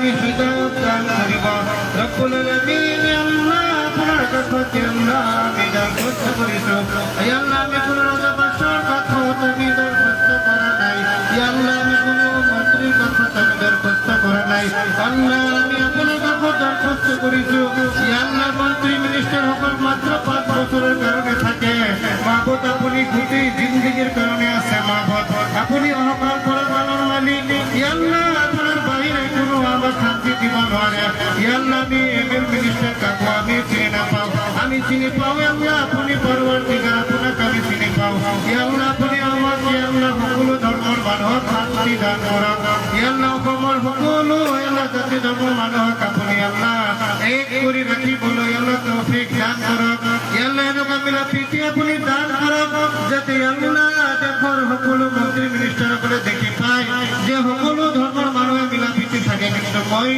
আমি হিদায়াত দান করিব রব্বুল আলামিন আল্লাহ আপনার কাছে আল্লাহ আমি দরখাস্ত করিছো হে আল্লাহ আমি কোন রোজা বছর কথা তুমি দরখাস্ত করা নাই হে আল্লাহ আমি কোন মন্ত্রীর কথা তুমি দরখাস্ত করা নাই আল্লাহ আমি আপনার কাছে দরখাস্ত করিছো হে আল্লাহ মন্ত্রী মিনিস্টার হকল মাত্র 5 বছরের কারণে থাকে মাহবুব আপনি খুঁটি জিন্দেগির কারণে আছে মাহবুব আপনি অহকাল পরমানর মালিক হে আল্লাহ আপনার বাইরে কোনো আমার শান্তি দিব নয় হে আল্লাহ আমি এমএল মিনিস্টার কাকু আমি চিনি না পাও আমি চিনি পাও আল্লাহ আপনি পরবর্তীকার আপনাকে আমি চিনি পাও হে আল্লাহ আপনি আমার হে আল্লাহ সকল ধর্মের মানুষ শান্তি দান করুন হে আল্লাহ কমর সকল আল্লাহ জাতি ধর্ম মানুষ আপনি আল্লাহ এক করে রাখি বলো আল্লাহ তৌফিক দান করুন হে আল্লাহ এনেকা মিলা প্রীতি আপনি দান করুন যাতে আল্লাহ দেখর সকল মন্ত্রী মিনিস্টার করে দেখি পায় যে সকল ধর্মের মানুষ মিলা প্রীতি থাকে কিন্তু মই